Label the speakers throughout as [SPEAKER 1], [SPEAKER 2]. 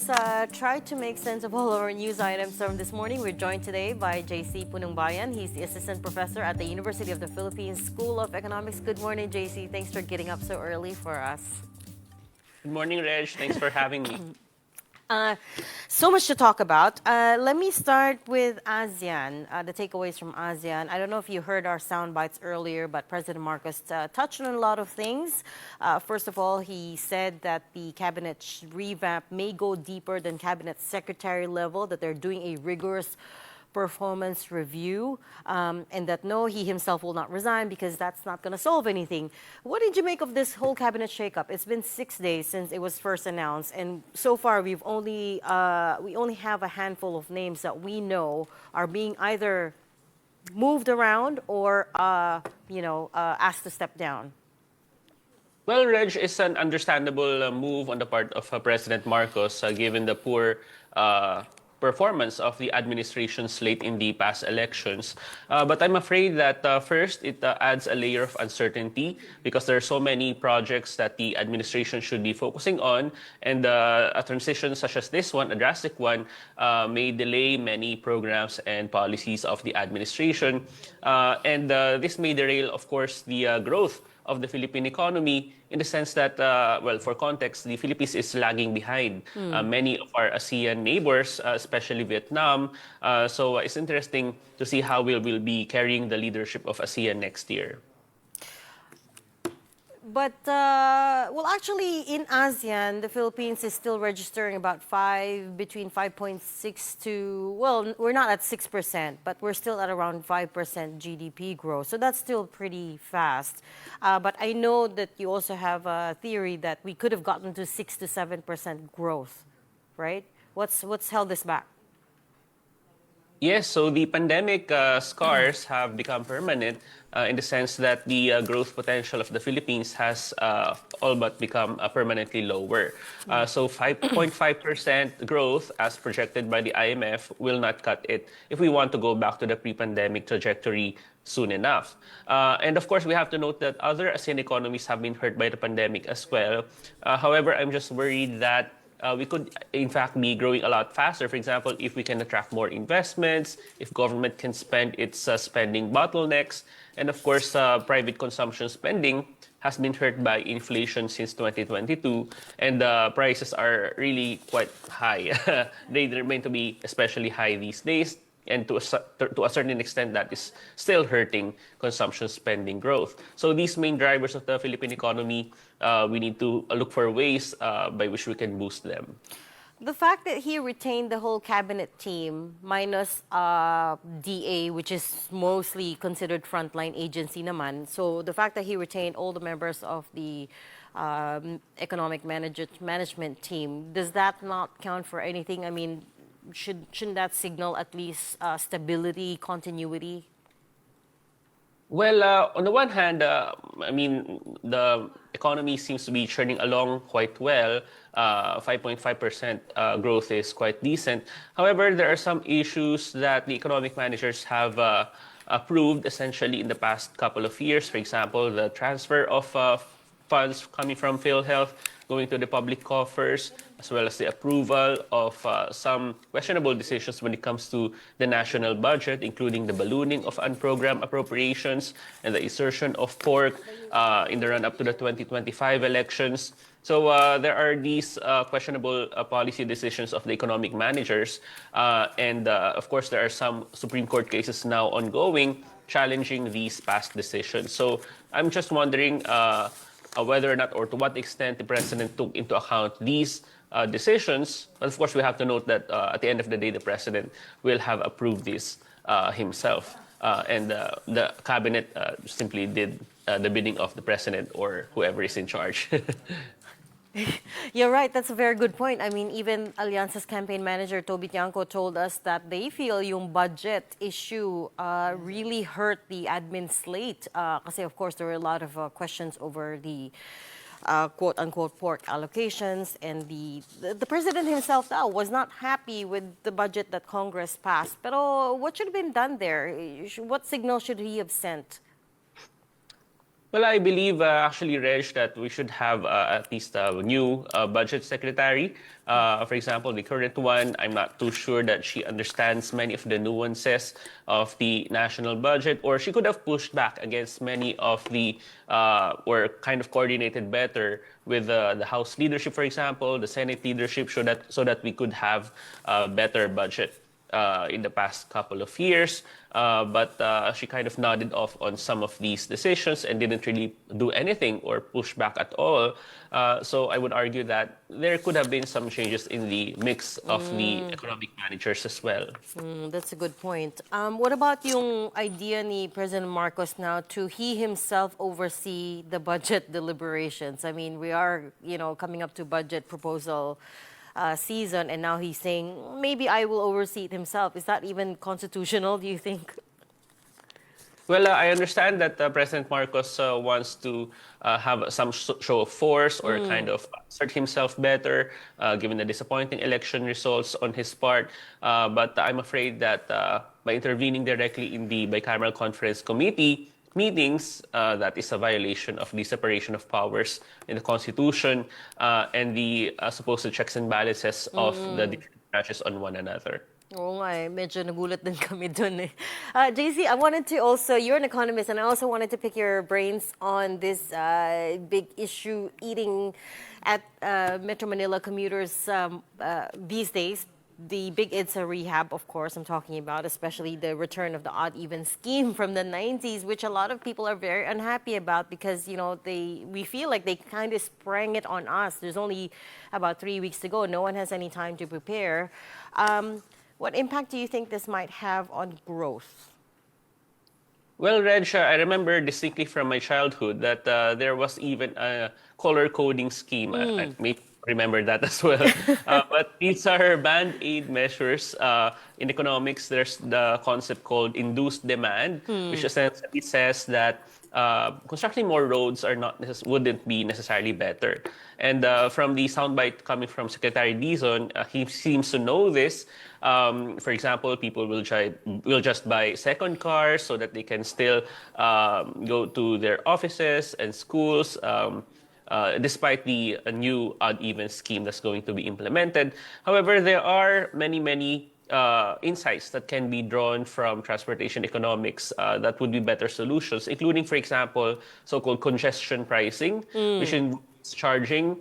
[SPEAKER 1] let's try to make sense of all our news items from this morning. We're joined today by JC Punongbayan. He's the assistant professor at the University of the Philippines School of Economics. Good morning, JC. Thanks for getting up so early for us.
[SPEAKER 2] Good morning, Reg. Thanks for having me.
[SPEAKER 1] So much to talk about. Let me start with ASEAN, the takeaways from ASEAN. I don't know if you heard our sound bites earlier, but President Marcos touched on a lot of things. First of all, he said that the cabinet revamp may go deeper than cabinet secretary level, that they're doing a rigorous performance review, and that no, he himself will not resign because that's not going to solve anything. What did you make of this whole cabinet shakeup? It's been 6 days since it was first announced, and so far we only have a handful of names that we know are being either moved around or asked to step down.
[SPEAKER 2] Well, Reg, it's an understandable move on the part of President Marcos, given the poor performance of the administration slate in the past elections. But I'm afraid that first, it adds a layer of uncertainty because there are so many projects that the administration should be focusing on, and a transition such as this one, a drastic one, may delay many programs and policies of the administration. And this may derail, of course, the growth of the Philippine economy, in the sense that, well, for context, the Philippines is lagging behind many of our ASEAN neighbors, especially Vietnam. So it's interesting to see how we will be carrying the leadership of ASEAN next year.
[SPEAKER 1] But, well, actually, in ASEAN, the Philippines is still registering about between 5.6 to, well, we're not at 6%, but we're still at around 5% GDP growth. So that's still pretty fast. But I know that you also have a theory that we could have gotten to 6 to 7% growth, right? What's held us back?
[SPEAKER 2] Yes, so the pandemic scars have become permanent in the sense that the growth potential of the Philippines has all but become permanently lower. So 5.5% growth, as projected by the IMF, will not cut it if we want to go back to the pre-pandemic trajectory soon enough. And of course, we have to note that other ASEAN economies have been hurt by the pandemic as well. However, I'm just worried that we could, in fact, be growing a lot faster. For example, if we can attract more investments, if government can spend its spending bottlenecks, and of course, private consumption spending has been hurt by inflation since 2022, and prices are really quite high. They remain to be especially high these days, and to a certain extent, that is still hurting consumption spending growth. So these main drivers of the Philippine economy, we need to look for ways by which we can boost them.
[SPEAKER 1] The fact that he retained the whole cabinet team, minus DA, which is mostly considered frontline agency naman. So the fact that he retained all the members of the economic management team, does that not count for anything? I mean, shouldn't that signal at least stability, continuity?
[SPEAKER 2] Well, on the one hand, I mean, the economy seems to be churning along quite well. 5.5% growth is quite decent. However, there are some issues that the economic managers have approved essentially in the past couple of years. For example, the transfer of funds coming from PhilHealth going to the public coffers, as well as the approval of some questionable decisions when it comes to the national budget, including the ballooning of unprogrammed appropriations and the insertion of pork in the run-up to the 2025 elections. So there are these questionable policy decisions of the economic managers. And of course, there are some Supreme Court cases now ongoing challenging these past decisions. So I'm just wondering whether or not, or to what extent, the president took into account these decisions. But of course, we have to note that at the end of the day, the president will have approved this himself. And the cabinet simply did the bidding of the president or whoever is in charge.
[SPEAKER 1] You're right. That's a very good point. I mean, even Alianza's campaign manager, Toby Tiangco, told us that they feel yung budget issue really hurt the admin slate. Kasi, of course, there were a lot of questions over the quote-unquote pork allocations. And the president himself now was not happy with the budget that Congress passed. Pero what should have been done there? What signal should he have sent?
[SPEAKER 2] Well, I believe actually, Reg, that we should have at least a new budget secretary. For example, the current one, I'm not too sure that she understands many of the nuances of the national budget, or she could have pushed back against many of the, or kind of coordinated better with the House leadership, for example, the Senate leadership, so that we could have a better budget in the past couple of years, but she kind of nodded off on some of these decisions and didn't really do anything or push back at all. So I would argue that there could have been some changes in the mix of the economic managers as well.
[SPEAKER 1] That's a good point. What about yung idea ni President Marcos now to he himself oversee the budget deliberations? I mean, we are, coming up to budget proposal season, and now he's saying maybe I will oversee it himself. Is that even constitutional, do you think?
[SPEAKER 2] Well, I understand that President Marcos wants to have some show of force or kind of assert himself better, given the disappointing election results on his part. But I'm afraid that by intervening directly in the bicameral conference committee meetings, that is a violation of the separation of powers in the Constitution and the supposed checks and balances of the different branches on one another.
[SPEAKER 1] Oo nga eh, medyo nagulat din kami dun eh. JC, I wanted to also, you're an economist, and I also wanted to pick your brains on this big issue eating at Metro Manila commuters these days. The big IDSA rehab, of course, I'm talking about, especially the return of the odd-even scheme from the 90s, which a lot of people are very unhappy about because, we feel like they kind of sprang it on us. There's only about 3 weeks to go. No one has any time to prepare. What impact do you think this might have on growth?
[SPEAKER 2] Well, Reg, I remember distinctly from my childhood that there was even a color coding scheme. I may remember that as well. But these are band-aid measures. In economics, there's the concept called induced demand, which essentially says that constructing more roads wouldn't be necessarily better. And from the soundbite coming from Secretary Dizon, he seems to know this. For example, people will just buy second cars so that they can still go to their offices and schools. Despite the new odd-even scheme that's going to be implemented. However, there are many insights that can be drawn from transportation economics that would be better solutions, including, for example, so-called congestion pricing, which involves charging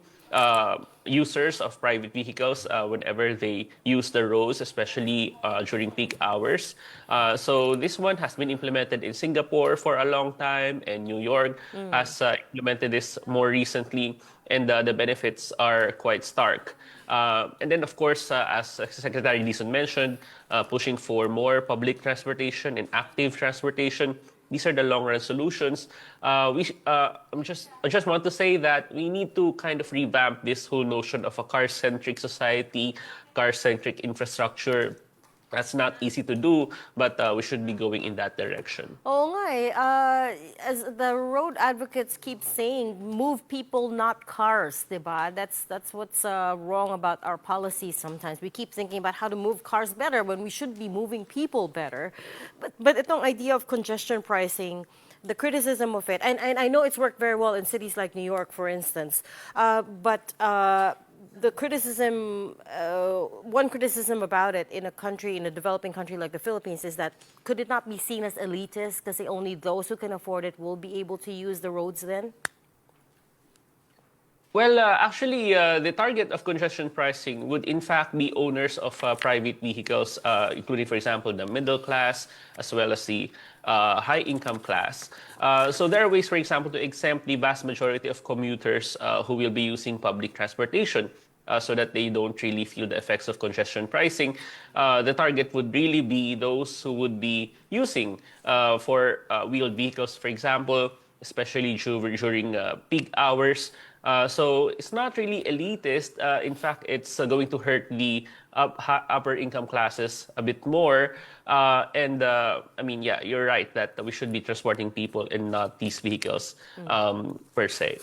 [SPEAKER 2] users of private vehicles whenever they use the roads, especially during peak hours. So this one has been implemented in Singapore for a long time, and New York has implemented this more recently, and the benefits are quite stark. And then, of course, as Secretary Dizon mentioned, pushing for more public transportation and active transportation. These are the long-run solutions. I just want to say that we need to kind of revamp this whole notion of a car-centric society, car-centric infrastructure. That's not easy to do, but we should be going in that direction.
[SPEAKER 1] Oo nga eh. As the road advocates keep saying, move people, not cars, diba? That's what's wrong about our policies sometimes. We keep thinking about how to move cars better when we should be moving people better. But itong idea of congestion pricing, the criticism of it, and I know it's worked very well in cities like New York, for instance, but the criticism, one criticism about it in a developing country like the Philippines is that could it not be seen as elitist because only those who can afford it will be able to use the roads then?
[SPEAKER 2] Well, actually, the target of congestion pricing would in fact be owners of private vehicles, including, for example, the middle class, as well as the high-income class. So there are ways, for example, to exempt the vast majority of commuters who will be using public transportation. So that they don't really feel the effects of congestion pricing. The target would really be those who would be using for wheeled vehicles, for example, especially during peak hours. So it's not really elitist. In fact, it's going to hurt the upper income classes a bit more. I mean, yeah, you're right that we should be transporting people and not these vehicles per se.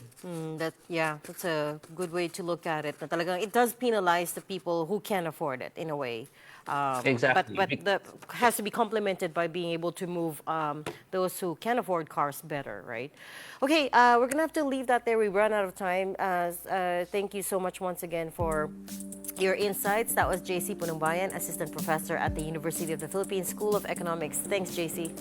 [SPEAKER 1] That's a good way to look at it. Na talagang it does penalize the people who can afford it in a way. But
[SPEAKER 2] Exactly.
[SPEAKER 1] that has to be complemented by being able to move those who can afford cars better, right? Okay, we're gonna have to leave that there. We run out of time. Thank you so much once again for your insights. That was JC Punongbayan, Assistant Professor at the University of the Philippines School of Economics. Thanks, JC.